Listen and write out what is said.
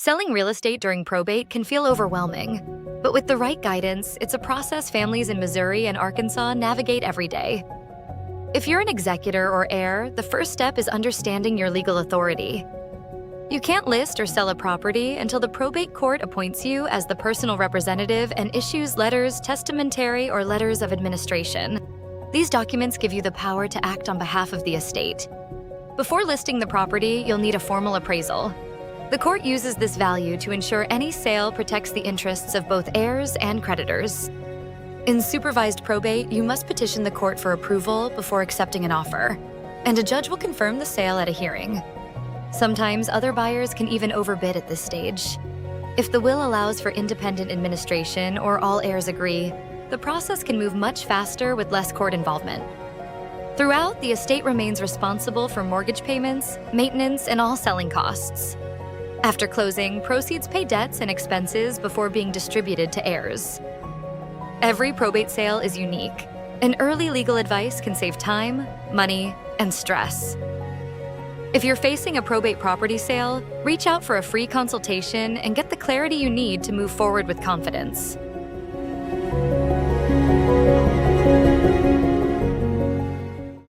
Selling real estate during probate can feel overwhelming, but with the right guidance, it's a process families in Missouri and Arkansas navigate every day. If you're an executor or heir, the first step is understanding your legal authority. You can't list or sell a property until the probate court appoints you as the personal representative and issues letters, testamentary, or letters of administration. These documents give you the power to act on behalf of the estate. Before listing the property, you'll need a formal appraisal. The court uses this value to ensure any sale protects the interests of both heirs and creditors. In supervised probate, you must petition the court for approval before accepting an offer, and a judge will confirm the sale at a hearing. Sometimes other buyers can even overbid at this stage. If the will allows for independent administration or all heirs agree, the process can move much faster with less court involvement. Throughout, the estate remains responsible for mortgage payments, maintenance, and all selling costs. After closing, proceeds pay debts and expenses before being distributed to heirs. Every probate sale is unique, and early legal advice can save time, money, and stress. If you're facing a probate property sale, reach out for a free consultation and get the clarity you need to move forward with confidence.